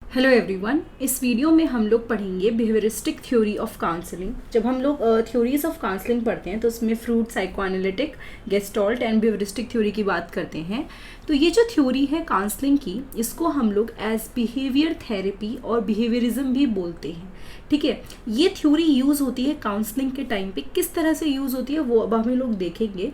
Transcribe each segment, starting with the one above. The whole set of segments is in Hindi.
हेलो एवरीवन, इस वीडियो में हम लोग पढ़ेंगे बिहेवियरिस्टिक थ्योरी ऑफ काउंसलिंग। जब हम लोग थ्योरीज ऑफ काउंसलिंग पढ़ते हैं तो उसमें Freud, psychoanalytic, gestalt and behavioristic theory की बात करते हैं। तो ये जो थ्योरी है काउंसलिंग की, इसको हम लोग एज बिहेवियर थेरेपी और बिहेवियरिज्म भी बोलते हैं। ठीक है, ये थ्योरी यूज़ होती है काउंसलिंग के टाइम पे। किस तरह से यूज़ होती है वो अब हम लोग देखेंगे।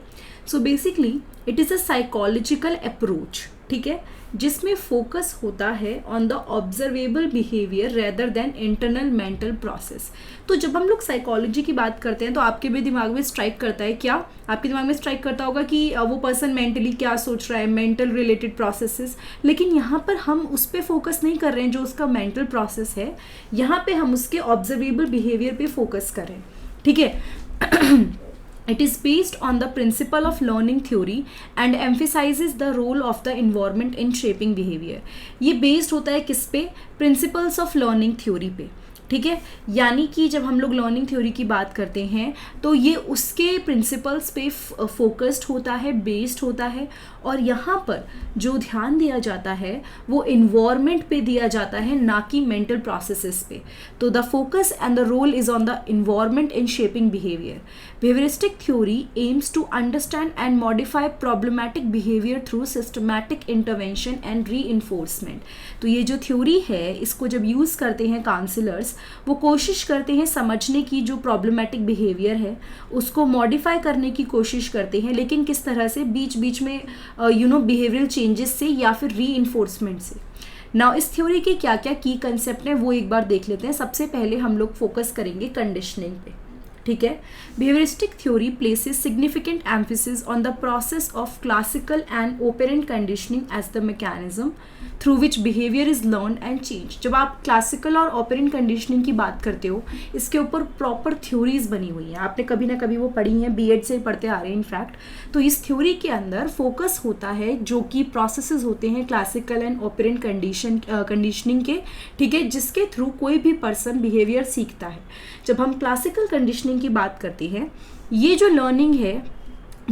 So basically it is a psychological approach, ठीक है, जिसमें फोकस होता है on the observable behaviour rather than internal mental process. तो जब हम लोग साइकोलॉजी की बात करते हैं तो आपके भी दिमाग में स्ट्राइक करता है क्या? आपके दिमाग में स्ट्राइक करता होगा कि वो पर्सन मेंटली क्या सोच रहा है, मेंटल रिलेटेड प्रोसेसेस। लेकिन यहाँ पर हम उस पर फोकस नहीं कर रहे हैं जो उसका मेंटल प्रोसेस है, यहाँ पे हम उसके ऑब्जर्वेबल बिहेवियर पे फोकस कर रहे हैं। ठीक है It is based on the principle of learning theory and emphasizes the role of the environment in shaping behavior. ये based होता है किस पे? Principles of learning theory पे। ठीक है, यानी कि जब हम लोग लर्निंग थ्योरी की बात करते हैं तो ये उसके प्रिंसिपल्स पे फोकस्ड होता है, बेस्ड होता है। और यहाँ पर जो ध्यान दिया जाता है वो इन्वायरमेंट पे दिया जाता है, ना कि मेंटल प्रोसेसेस पे। तो the focus and the role is on the environment in shaping behaviour. Behavioristic theory aims to understand and modify problematic behaviour through systematic intervention and reinforcement. तो ये जो थ्योरी है, इसको जब यूज़ करते हैं काउंसलर्स, वो कोशिश करते हैं समझने की जो प्रॉब्लमैटिक बिहेवियर है उसको मॉडिफाई करने की कोशिश करते हैं। लेकिन किस तरह से? बीच बीच में बिहेवियरल चेंजेस से या फिर री-इन्फोर्समेंट से। नाउ इस थ्योरी के क्या क्या की कंसेप्ट हैं वो एक बार देख लेते हैं। सबसे पहले हम लोग फोकस करेंगे कंडीशनिंग पे। ठीक है, behavioristic theory places significant emphasis on the process of classical and operant conditioning as the mechanism through which behaviour is learn and change. जब आप क्लासिकल और ओपेरेंट कंडीशनिंग की बात करते हो, इसके ऊपर प्रॉपर थ्योरीज बनी हुई हैं, आपने कभी ना कभी वो पढ़ी हैं, बीएड से पढ़ते आ रहे हैं इनफैक्ट। तो इस थ्योरी के अंदर फोकस होता है जो कि प्रोसेसेस होते हैं क्लासिकल एंड ओपेरेंट कंडीशनिंग के, ठीक है, जिसके थ्रू कोई भी पर्सन बिहेवियर सीखता है। जब हम क्लासिकल कंडीशनिंग की बात करते हैं, ये जो लर्निंग है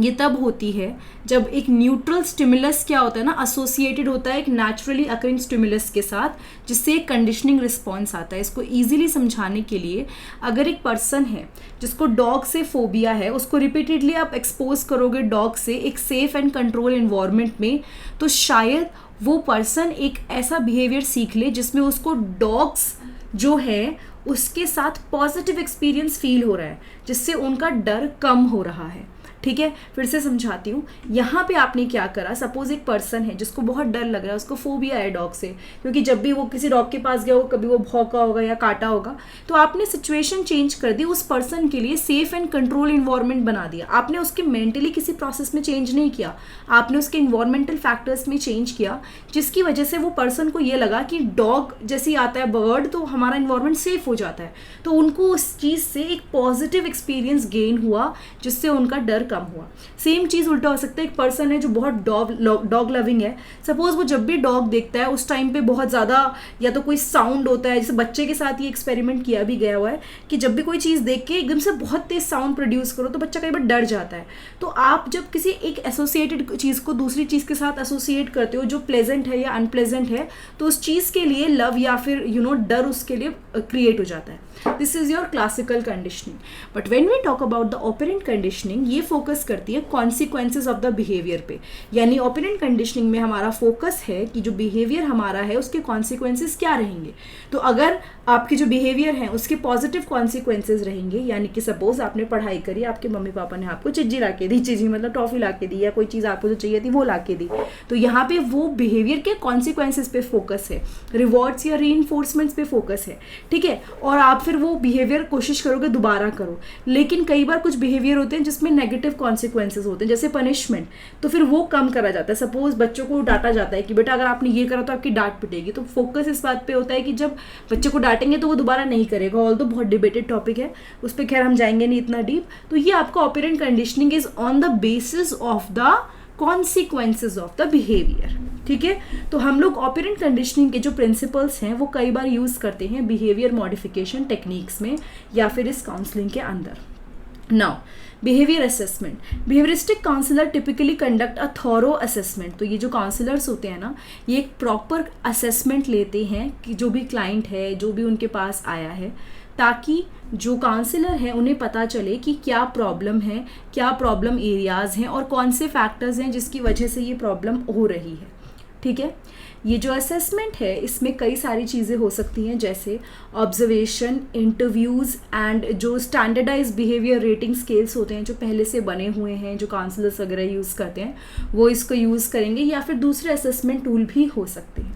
ये तब होती है जब एक न्यूट्रल स्टिमुलस क्या होता है ना, एसोसिएटेड होता है एक नेचुरली अकरिंग स्टिमुलस के साथ, जिससे एक कंडीशनिंग रिस्पॉन्स आता है। इसको इजीली समझाने के लिए, अगर एक पर्सन है जिसको डॉग से फोबिया है, उसको रिपीटेडली आप एक्सपोज करोगे डॉग से एक सेफ एंड कंट्रोल एनवायरनमेंट में, तो शायद वो पर्सन एक ऐसा बिहेवियर सीख ले जिसमें उसको डॉग्स जो है उसके साथ पॉजिटिव एक्सपीरियंस फील हो रहा है, जिससे उनका डर कम हो रहा है। ठीक है, फिर से समझाती हूँ। यहाँ पे आपने क्या करा, सपोज एक पर्सन है जिसको बहुत डर लग रहा है, उसको फोबिया है डॉग से, क्योंकि जब भी वो किसी डॉग के पास गया हो कभी वो भौंका होगा या काटा होगा। तो आपने सिचुएशन चेंज कर दी, उस पर्सन के लिए सेफ एंड कंट्रोल इन्वायरमेंट बना दिया। आपने उसके मेंटली किसी प्रोसेस में चेंज नहीं किया, आपने उसके इन्वायरमेंटल फैक्टर्स में चेंज किया, जिसकी वजह से वो पर्सन को ये लगा कि डॉग जैसे ही आता है बर्ड तो हमारा इन्वायरमेंट सेफ हो जाता है। तो उनको उस चीज़ से एक पॉजिटिव एक्सपीरियंस गेन हुआ, जिससे उनका डर कम हुआ। सेम चीज़ उल्टा हो सकता है, एक पर्सन है जो बहुत डॉग लविंग है, सपोज वो जब भी डॉग देखता है उस टाइम पे बहुत ज़्यादा या तो कोई साउंड होता है, जैसे बच्चे के साथ ये एक्सपेरिमेंट किया भी गया हुआ है कि जब भी कोई चीज़ देख के एकदम से बहुत तेज साउंड प्रोड्यूस करो तो बच्चा कई बार डर जाता है। तो आप जब किसी एक एसोसिएटेड चीज़ को दूसरी चीज़ के साथ एसोसिएट करते हो जो प्लेजेंट है या अनप्लेजेंट है, तो उस चीज़ के लिए लव या फिर डर उसके लिए क्रिएट हो जाता है। This is your classical conditioning. But when we talk about the operant conditioning, ये फोकस करती है कॉन्सिक्वेंसेज ऑफ द बिहेवियर पे। यानी ओपेरेंट कंडीशनिंग में हमारा फोकस है कि जो बिहेवियर हमारा है उसके कॉन्सिक्वेंसेज क्या रहेंगे। तो अगर आपके जो बिहेवियर हैं उसके पॉजिटिव कॉन्सिक्वेंसेज रहेंगे, यानी कि सपोज आपने पढ़ाई करी, आपके मम्मी पापा ने आपको चिज्जी ला के दी, चिज्जी मतलब टॉफी ला के दी, या कोई चीज़ आपको जो चाहिए थी वो ला के दी, तो यहाँ पे वो बिहेवियर के कॉन्सिक्वेंसेज पे फोकस है, रिवॉर्ड्स या री-इन्फोर्समेंट्स पे फोकस है। ठीक है, और आप फिर वो बिहेवियर कोशिश करोगे दोबारा करो। लेकिन कई बार कुछ बिहेवियर होते हैं जिसमें नेगेटिव कॉन्सिक्वेंसेज होते हैं, जैसे पनिशमेंट, तो फिर वो कम करा जाता है। सपोज बच्चों को डांटा जाता है कि बेटा अगर आपने ये करा तो आपकी डांट पिटेगी, तो फोकस इस बात पे होता है कि जब बच्चे को डांटेंगे तो वो दोबारा नहीं करेगा। ऑल तो बहुत डिबेटेड टॉपिक है, उस पर खैर हम जाएंगे नहीं इतना डीप। तो ये आपका operant conditioning is on the basis of the consequences of the behaviour. ठीक है, तो हम लोग ऑपरेंट कंडीशनिंग के जो प्रिंसिपल्स हैं वो कई बार यूज़ करते हैं बिहेवियर मॉडिफिकेशन टेक्निक्स में या फिर इस काउंसलिंग के अंदर। Now behaviour assessment, behavioristic counsellor typically conduct a thorough assessment. तो ये जो काउंसलर्स होते हैं ना, ये एक प्रॉपर असेसमेंट लेते हैं कि जो भी क्लाइंट है, जो भी उनके पास आया है, ताकि जो काउंसलर है उन्हें पता चले कि क्या प्रॉब्लम है, क्या प्रॉब्लम एरियाज़ हैं और कौन से फैक्टर्स हैं जिसकी वजह से ये प्रॉब्लम हो रही है। ठीक है, ये जो असेसमेंट है इसमें कई सारी चीज़ें हो सकती हैं, जैसे ऑब्जर्वेशन, इंटरव्यूज़ एंड जो स्टैंडर्डाइज बिहेवियर रेटिंग स्केल्स होते हैं जो पहले से बने हुए हैं, जो काउंसलर्स वगैरह यूज़ करते हैं वो इसको यूज़ करेंगे, या फिर दूसरे असेसमेंट टूल भी हो सकते हैं।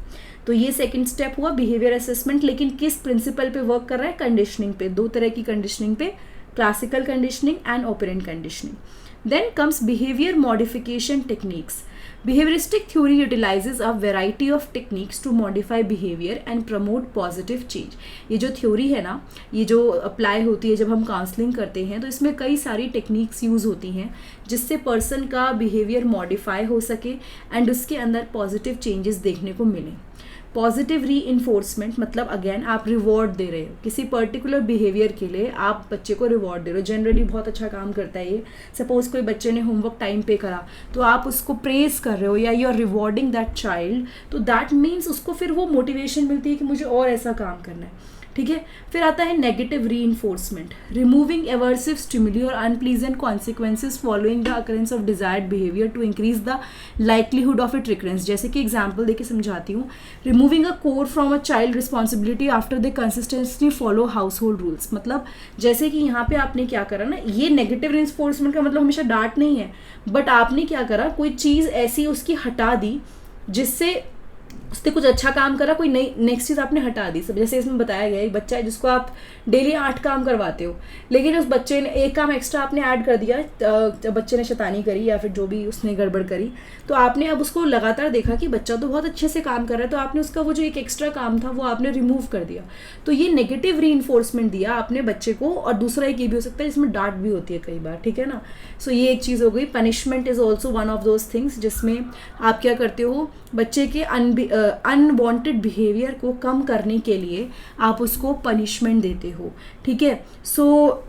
तो ये सेकंड स्टेप हुआ बिहेवियर असेसमेंट, लेकिन किस प्रिंसिपल पे वर्क कर रहा है? कंडीशनिंग पे। दो तरह की कंडीशनिंग पे, classical conditioning and operant conditioning. Then comes behaviour modification techniques. Behavioristic theory utilizes a variety of techniques to modify behavior and promote positive change. ये जो थ्योरी है ना, ये जो अप्लाई होती है जब हम काउंसलिंग करते हैं, तो इसमें कई सारी टेक्निक्स यूज़ होती हैं जिससे पर्सन का बिहेवियर मॉडिफाई हो सके एंड उसके अंदर पॉजिटिव चेंजेस देखने को मिलें। पॉजिटिव री इन्फोर्समेंट मतलब अगेन आप रिवॉर्ड दे रहे हो किसी पर्टिकुलर बिहेवियर के लिए, आप बच्चे को रिवॉर्ड दे रहे हो। जनरली बहुत अच्छा काम करता है ये। सपोज कोई बच्चे ने होमवर्क टाइम पे करा तो आप उसको प्रेज कर रहे हो या you are rewarding that child, तो दैट मीन्स उसको फिर वो मोटिवेशन मिलती है कि मुझे और ऐसा काम करना है। ठीक है, फिर आता है negative reinforcement, removing aversive stimuli और unpleasant consequences following the occurrence of desired behaviour to increase the likelihood of it recurrence. जैसे कि एग्जाम्पल देके समझाती हूँ। Removing a chore from a child responsibility after they consistently follow household rules. मतलब जैसे कि यहाँ पे आपने क्या करा ना, ये नेगेटिव री इन्फोर्समेंट का मतलब हमेशा डांट नहीं है, बट आपने क्या करा, कोई चीज़ ऐसी उसकी हटा दी जिससे उसने कुछ अच्छा काम करा, कोई नई नेक्स्ट चीज़ आपने हटा दी। सब जैसे इसमें बताया गया, एक बच्चा है जिसको आप डेली 8 काम करवाते हो, लेकिन उस बच्चे ने एक काम एक्स्ट्रा आपने ऐड कर दिया, जब बच्चे ने शैतानी करी या फिर जो भी उसने गड़बड़ करी, तो आपने अब उसको लगातार देखा कि बच्चा तो बहुत अच्छे से काम कर रहा है, तो आपने उसका वो जो एक एक्स्ट्रा काम था वो आपने रिमूव कर दिया। तो ये नेगेटिव री इन्फोर्समेंट दिया आपने बच्चे को। और दूसरा एक ये भी हो सकता है जिसमें डांट भी होती है कई बार, ठीक है ना। सो ये एक चीज़ हो गई। Punishment is also one of those things जिसमें आप क्या करते हो, बच्चे के अनवांटेड बिहेवियर को कम करने के लिए आप उसको पनिशमेंट देते हो। ठीक है, सो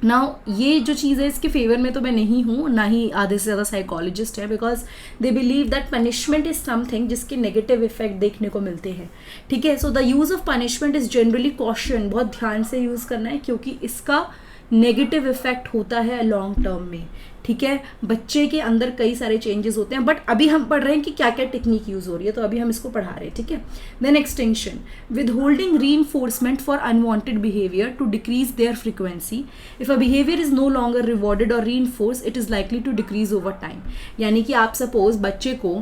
नाउ ये जो चीज़ है इसके फेवर में तो मैं नहीं हूँ, ना ही आधे से ज़्यादा साइकोलॉजिस्ट है, because they believe that punishment is something जिसके नेगेटिव इफेक्ट देखने को मिलते हैं। ठीक है, so the use of punishment is generally caution, बहुत ध्यान से यूज़ करना है क्योंकि इसका नेगेटिव इफेक्ट होता है लॉन्ग टर्म में। ठीक है, बच्चे के अंदर कई सारे चेंजेस होते हैं, बट अभी हम पढ़ रहे हैं कि क्या क्या टेक्निक यूज़ हो रही है, तो अभी हम इसको पढ़ा रहे हैं। ठीक है, then extension, withholding reinforcement for unwanted behaviour to decrease their frequency. If a behaviour is no longer rewarded और reinforce, it is likely to decrease over time. यानी कि आप सपोज बच्चे को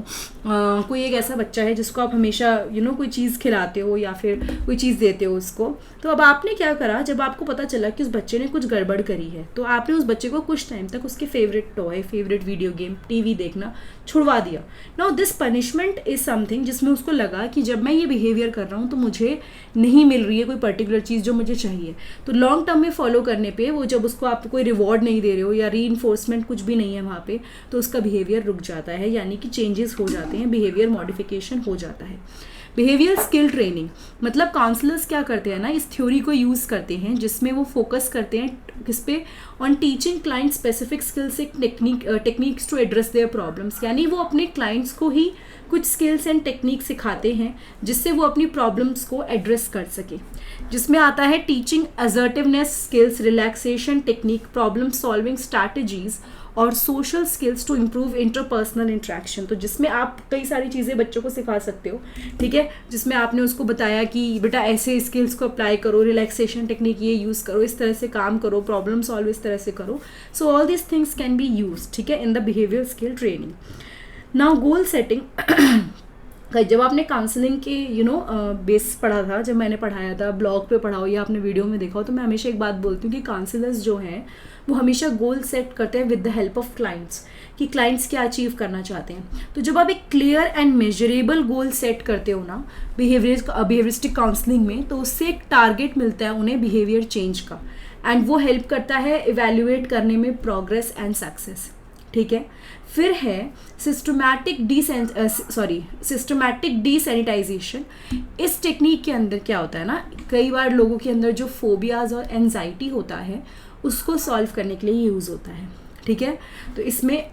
कोई एक ऐसा बच्चा है जिसको आप हमेशा कोई चीज़ खिलाते हो या फिर कोई चीज़ देते हो उसको, तो अब आपने क्या करा, जब आपको पता चला कि उस बच्चे ने कुछ गड़बड़ करी है, तो आपने उस बच्चे को कुछ टाइम तक उसके favourite toy, favourite video game, TV देखना छुड़वा दिया। Now this punishment is something जिसमें उसको लगा कि जब मैं ये बिहेवियर कर रहा हूँ तो मुझे नहीं मिल रही है कोई पर्टिकुलर चीज़ जो मुझे चाहिए। तो लॉन्ग टर्म में फॉलो करने पे वो जब उसको आप कोई रिवॉर्ड नहीं दे रहे हो या री इन्फोर्समेंट कुछ भी नहीं है वहाँ पे, तो उसका बिहेवियर रुक जाता है, यानी कि चेंजेस हो जाते हैं, बिहेवियर मॉडिफिकेशन हो जाता है। बिहेवियर स्किल ट्रेनिंग मतलब काउंसलर्स क्या करते हैं ना, इस थ्योरी को यूज़ करते हैं जिसमें वो फोकस करते हैं किस पे, on teaching client specific skills techniques to address their problems. यानी वो अपने क्लाइंट्स को ही कुछ स्किल्स एंड टेक्निक सिखाते हैं जिससे वो अपनी प्रॉब्लम्स को एड्रेस कर सके, जिसमें आता है teaching assertiveness skills, relaxation technique, problem solving strategies और social skills to improve interpersonal interaction. तो जिसमें आप कई सारी चीज़ें बच्चों को सिखा सकते हो। ठीक है, जिसमें आपने उसको बताया कि बेटा ऐसे स्किल्स को अप्लाई करो, रिलैक्सेशन टेक्निक ये यूज़ करो, इस तरह से काम करो, प्रॉब्लम सॉल्व इस तरह से करो। So all this things can be use, ठीक है, in the behaviour skill training. Now goal setting, जब आपने काउंसलिंग के बेस पढ़ा था, जब मैंने पढ़ाया था, ब्लॉग पे पढ़ा हो या आपने वीडियो में देखा हो, तो मैं हमेशा एक बात बोलती हूँ कि काउंसलर्स जो हैं वो हमेशा गोल सेट करते हैं with the help of clients, कि क्लाइंट्स क्या अचीव करना चाहते हैं। तो जब आप एक clear and measurable goal set करते हो ना बिहेवियरिस्टिक काउंसलिंग में, तो उससे एक टारगेट मिलता है उन्हें बिहेवियर चेंज का, एंड वो हेल्प करता है इवेल्युएट करने में प्रोग्रेस एंड सक्सेस। ठीक है, फिर है सिस्टमैटिक डीसैनिटाइजेशन। इस टेक्निक के अंदर क्या होता है ना, कई बार लोगों के अंदर जो फोबियाज और एंजाइटी होता है उसको सॉल्व करने के लिए यूज़ होता है, ठीक है। तो इसमें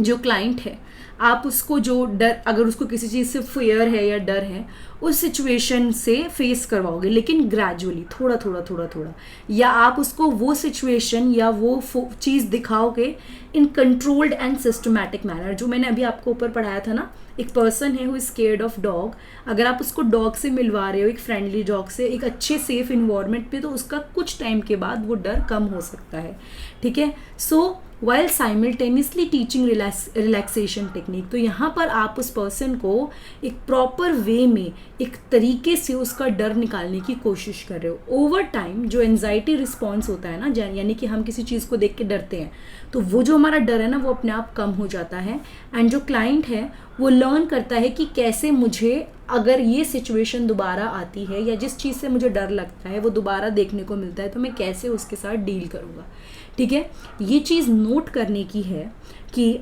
जो क्लाइंट है, आप उसको जो डर, अगर उसको किसी चीज़ से फियर है या डर है, उस सिचुएशन से फेस करवाओगे, लेकिन ग्रेजुअली, थोड़ा थोड़ा थोड़ा थोड़ा, या आप उसको वो सिचुएशन या वो चीज़ दिखाओगे इन कंट्रोल्ड एंड सिस्टमैटिक मैनर। जो मैंने अभी आपको ऊपर पढ़ाया था ना, एक पर्सन है who is scared of dog, अगर आप उसको डॉग से मिलवा रहे हो, एक फ्रेंडली डॉग से, एक अच्छे सेफ इन्वायरमेंट पे, तो उसका कुछ टाइम के बाद वो डर कम हो सकता है, ठीक है। So while simultaneously teaching relaxation technique, तो यहाँ पर आप उस पर्सन को एक प्रॉपर वे में, एक तरीके से उसका डर निकालने की कोशिश कर रहे हो। ओवर टाइम जो एंजाइटी रिस्पॉन्स होता है ना, यानी कि हम किसी चीज़ को देख के डरते हैं, तो वो जो हमारा डर है ना, वो अपने आप कम हो जाता है। एंड जो क्लाइंट है वो लर्न करता है कि कैसे मुझे, अगर ये सिचुएशन दोबारा आती है या जिस चीज़ से मुझे डर लगता है वो दोबारा देखने को मिलता है, तो मैं कैसे उसके साथ डील करूँगा, ठीक है। ये चीज़ नोट करने की है कि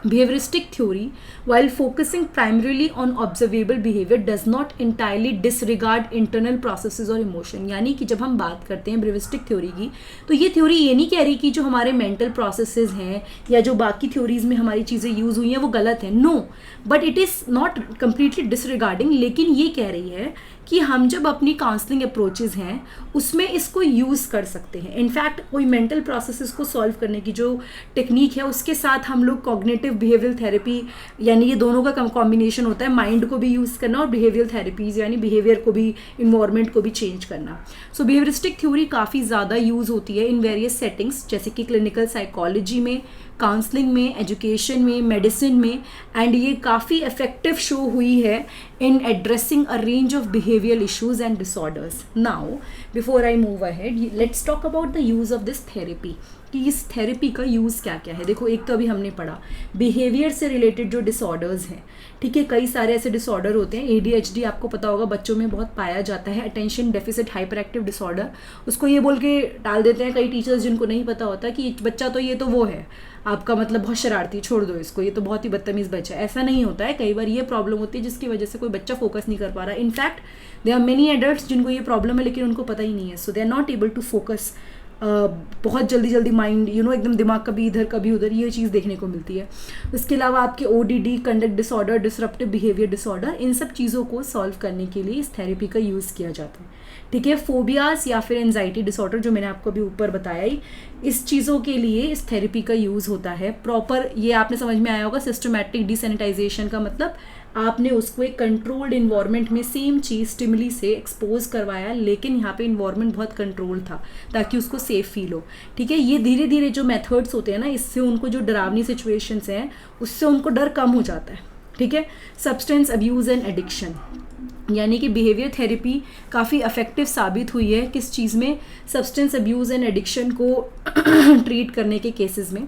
behavioristic theory, while focusing primarily on observable behavior, does not entirely disregard internal processes और emotion। यानी कि जब हम बात करते हैं behavioristic theory की, तो ये थ्योरी ये नहीं कह रही कि जो हमारे mental processes हैं या जो बाकी थ्योरीज में हमारी चीज़ें यूज़ हुई हैं वो गलत है, no, but it is not completely disregarding। लेकिन ये कह रही है कि हम जब अपनी काउंसलिंग अप्रोचेज़ हैं उसमें इसको यूज़ कर सकते हैं। इनफैक्ट कोई मेंटल प्रोसेसेस को सॉल्व करने की जो टेक्निक है, उसके साथ हम लोग कॉग्निटिव बिहेवियरल थेरेपी, यानी ये दोनों का कॉम्बिनेशन होता है, माइंड को भी यूज़ करना और बिहेवियरल थेरेपीज़ यानी बिहेवियर को भी, इन्वायरमेंट को भी चेंज करना। सो बिहेवियरिस्टिक थ्योरी काफ़ी ज़्यादा यूज़ होती है इन वेरियस सेटिंग्स, जैसे कि क्लिनिकल साइकोलॉजी में, काउंसलिंग में, एजुकेशन में, मेडिसिन में, एंड ये काफ़ी इफेक्टिव शो हुई है in addressing a range of behavioral issues and disorders. Now, before I move ahead, let's talk about the use of this therapy, कि इस थेरेपी का यूज़ क्या क्या है। देखो, एक तो अभी हमने पढ़ा बिहेवियर से रिलेटेड जो डिसऑर्डर्स हैं, ठीक है, कई सारे ऐसे डिसऑर्डर होते हैं। ADHD आपको पता होगा बच्चों में बहुत पाया जाता है, attention deficit hyper active disorder. उसको ये बोल के टाल देते हैं कई टीचर्स जिनको नहीं पता होता कि बच्चा तो ये तो वो है आपका, मतलब बहुत शरारती, छोड़ दो इसको, ये तो बहुत ही बदतमीज़ बच्चा है। ऐसा नहीं होता है, कई बार ये प्रॉब्लम होती है जिसकी वजह से कोई बच्चा फोकस नहीं कर पा रहा। In fact they are many adults जिनको ये प्रॉब्लम है लेकिन उनको पता ही नहीं है, so they are not able to focus. बहुत जल्दी माइंड एकदम दिमाग कभी इधर कभी उधर, ये चीज़ देखने को मिलती है। इसके अलावा आपके ODD, conduct disorder, disruptive behaviour disorder, इन सब चीज़ों को सॉल्व करने के लिए इस थेरेपी का यूज़ किया जाता है, ठीक है। फोबियाज या फिर एंजाइटी डिसऑर्डर, जो मैंने आपको अभी ऊपर बताया ही, इस चीज़ों के लिए इस थेरेपी का यूज़ होता है। प्रॉपर, ये आपने समझ में आया होगा, सिस्टमैटिक डिसैनिटाइजेशन का मतलब आपने उसको एक कंट्रोल्ड इन्वायरमेंट में सेम चीज़ स्टिमुली से एक्सपोज करवाया, लेकिन यहाँ पे इन्वायरमेंट बहुत कंट्रोल था ताकि उसको सेफ फील हो, ठीक है। ये धीरे धीरे जो मेथड्स होते हैं ना, इससे उनको जो डरावनी सिचुएशंस हैं उससे उनको डर कम हो जाता है, ठीक है। सब्सटेंस अब्यूज़ एंड एडिक्शन, यानी कि बिहेवियर थेरेपी काफ़ी इफेक्टिव साबित हुई है किस चीज़ में, सब्सटेंस अब्यूज़ एंड एडिक्शन को ट्रीट करने के केसेस में।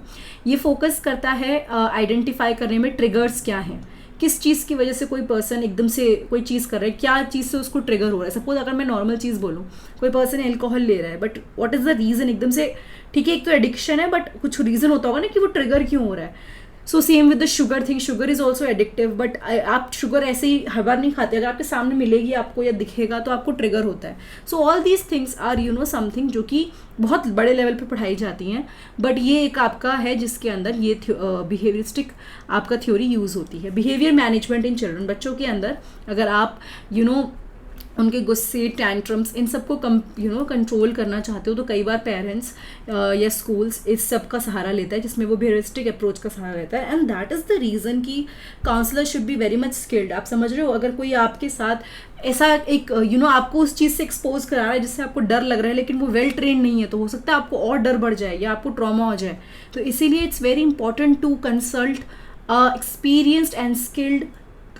ये फोकस करता है आइडेंटिफाई करने में ट्रिगर्स क्या हैं, किस चीज़ की वजह से कोई पर्सन एकदम से कोई चीज़ कर रहा है, क्या चीज़ से उसको ट्रिगर हो रहा है। सपोज अगर मैं नॉर्मल चीज़ बोलूँ, कोई पर्सन एल्कोहल ले रहा है, but what is the reason एकदम से, ठीक है, एक तो एडिक्शन है बट कुछ रीज़न होता होगा ना कि वो ट्रिगर क्यों हो रहा है। So same with the sugar thing, sugar is also addictive, but आप शुगर ऐसे ही हर बार नहीं खाते, अगर आपके सामने मिलेगी आपको या दिखेगा तो आपको ट्रिगर होता है। So all these things are something जो कि बहुत बड़े लेवल पे पढ़ाई जाती हैं, बट ये एक आपका है जिसके अंदर ये बिहेवियरिस्टिक आपका थ्योरी यूज़ होती है। बिहेवियर मैनेजमेंट इन चिल्ड्रन, बच्चों के अंदर अगर आप उनके गुस्से, टैंट्रम्स, इन सबको कंट्रोल करना चाहते हो, तो कई बार पेरेंट्स या स्कूल्स इस सब का सहारा लेता है, जिसमें वो बिहेवियरिस्टिक अप्रोच का सहारा लेता है। And that is the reason कि counsellor should be very much skilled. आप समझ रहे हो, अगर कोई आपके साथ ऐसा एक आपको उस चीज़ से एक्सपोज करा रहा है जिससे आपको डर लग रहा है, लेकिन वो वेल ट्रेन नहीं है, तो हो सकता है आपको और डर बढ़ जाए या आपको ट्रॉमा हो जाए। तो इसीलिए it's very important to consult experienced and skilled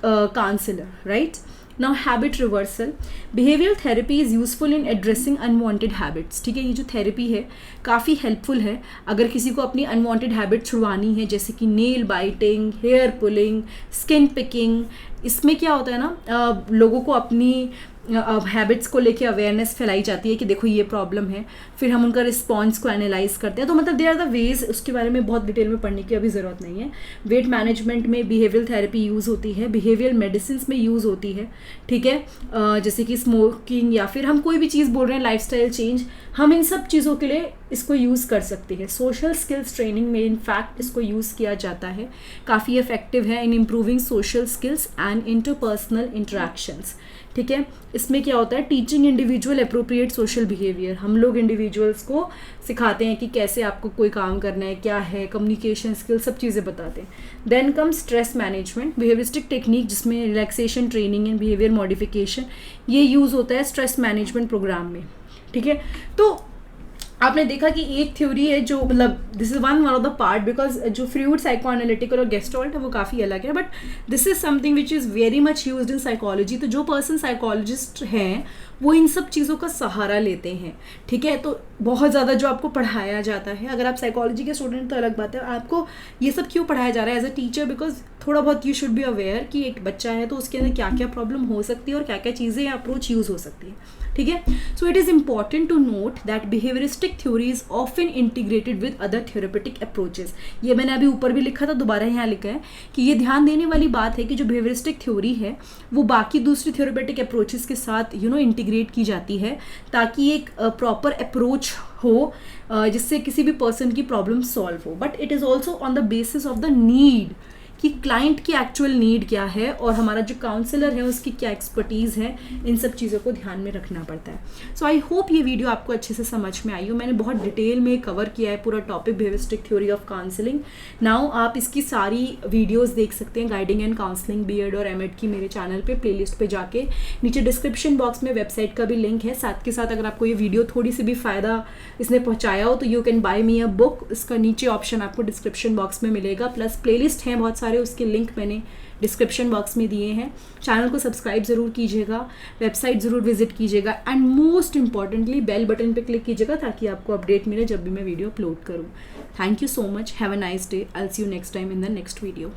counsellor, right. Now habit reversal, behavioral therapy is useful in addressing unwanted habits, ठीक है। ये जो थेरेपी है काफ़ी हेल्पफुल है अगर किसी को अपनी अनवांटेड हैबिट छुड़वानी है, जैसे कि nail biting, hair pulling, skin picking, इसमें क्या होता है ना, लोगों को अपनी हैबिट्स को लेके अवेयरनेस फैलाई जाती है कि देखो ये प्रॉब्लम है, फिर हम उनका रिस्पॉन्स को एनालाइज करते हैं। तो मतलब देयर आर द वेज, उसके बारे में बहुत डिटेल में पढ़ने की अभी ज़रूरत नहीं है। वेट मैनेजमेंट में बिहेवियरल थेरेपी यूज़ होती है, बिहेवियरल मेडिसिन में यूज़ होती है, ठीक है। जैसे कि स्मोकिंग या फिर हम कोई भी चीज़ बोल रहे हैं, लाइफस्टाइल चेंज, हम इन सब चीज़ों के लिए इसको यूज़ कर सकते हैं। सोशल स्किल्स ट्रेनिंग में इनफैक्ट इसको यूज़ किया जाता है, काफ़ी इफेक्टिव है in improving social skills and interpersonal interactions, ठीक है। इसमें क्या होता है, teaching individual appropriate social behaviour, हम लोग इंडिविजुअल्स को सिखाते हैं कि कैसे आपको कोई काम करना है, क्या है कम्युनिकेशन स्किल, सब चीज़ें बताते हैं। Then come stress management, behavioristic technique जिसमें relaxation training and behaviour modification, ये यूज़ होता है स्ट्रेस मैनेजमेंट प्रोग्राम में, ठीक है। तो आपने देखा कि एक थ्योरी है जो मतलब this is one of the part, because जो फ्रूड साइकोएनालिटिकल और गेस्टॉल्ट है वो काफ़ी अलग है, but this is something which is very much used in psychology. तो जो पर्सन साइकोलॉजिस्ट हैं वो इन सब चीज़ों का सहारा लेते हैं, ठीक है। तो बहुत ज़्यादा जो आपको पढ़ाया जाता है, अगर आप साइकोलॉजी के स्टूडेंट तो अलग बात है, आपको ये सब क्यों पढ़ाया जा रहा है एज अ टीचर, बिकॉज थोड़ा बहुत यू शुड बी अवेयर कि एक बच्चा है तो उसके अंदर क्या क्या प्रॉब्लम हो सकती है और क्या क्या चीज़ें या अप्रोच यूज़ हो सकती है, ठीक है। So it is important to note that behavioristic theory is often integrated with other therapeutic approaches. ये मैंने अभी ऊपर भी लिखा था, दोबारा यहाँ लिखा है कि ये ध्यान देने वाली बात है कि जो बिहेवियरिस्टिक थ्योरी है वो बाकी दूसरी थ्योरेपेटिक अप्रोचेस के साथ इंटीग्रेट की जाती है, ताकि एक प्रॉपर अप्रोच हो जिससे किसी भी पर्सन की प्रॉब्लम सॉल्व हो। But it is also on the basis of the need कि क्लाइंट की एक्चुअल नीड क्या है और हमारा जो काउंसलर है उसकी क्या एक्सपर्टीज़ है, इन सब चीज़ों को ध्यान में रखना पड़ता है। सो आई होप ये वीडियो आपको अच्छे से समझ में आई हो। मैंने बहुत डिटेल में कवर किया है पूरा topic behaviouristic theory of counselling. Now आप इसकी सारी वीडियोज़ देख सकते हैं, गाइडिंग एंड काउंसलिंग बीएड और एमएड की, मेरे चैनल पे प्लेलिस्ट पे जाके। नीचे डिस्क्रिप्शन बॉक्स में वेबसाइट का भी लिंक है। साथ के साथ अगर आपको ये वीडियो थोड़ी सी भी फ़ायदा इसने पहुँचाया हो तो you can buy me a book, इसका नीचे ऑप्शन आपको डिस्क्रिप्शन बॉक्स में मिलेगा। प्लस प्लेलिस्ट हैं बहुत सारे, उसके लिंक मैंने डिस्क्रिप्शन बॉक्स में दिए हैं। चैनल को सब्सक्राइब ज़रूर कीजिएगा, वेबसाइट ज़रूर विजिट कीजिएगा and most importantly bell button पे क्लिक कीजिएगा ताकि आपको अपडेट मिले जब भी मैं वीडियो अपलोड करूँ। Thank you so much, have a nice day, I will see you next time in the next video.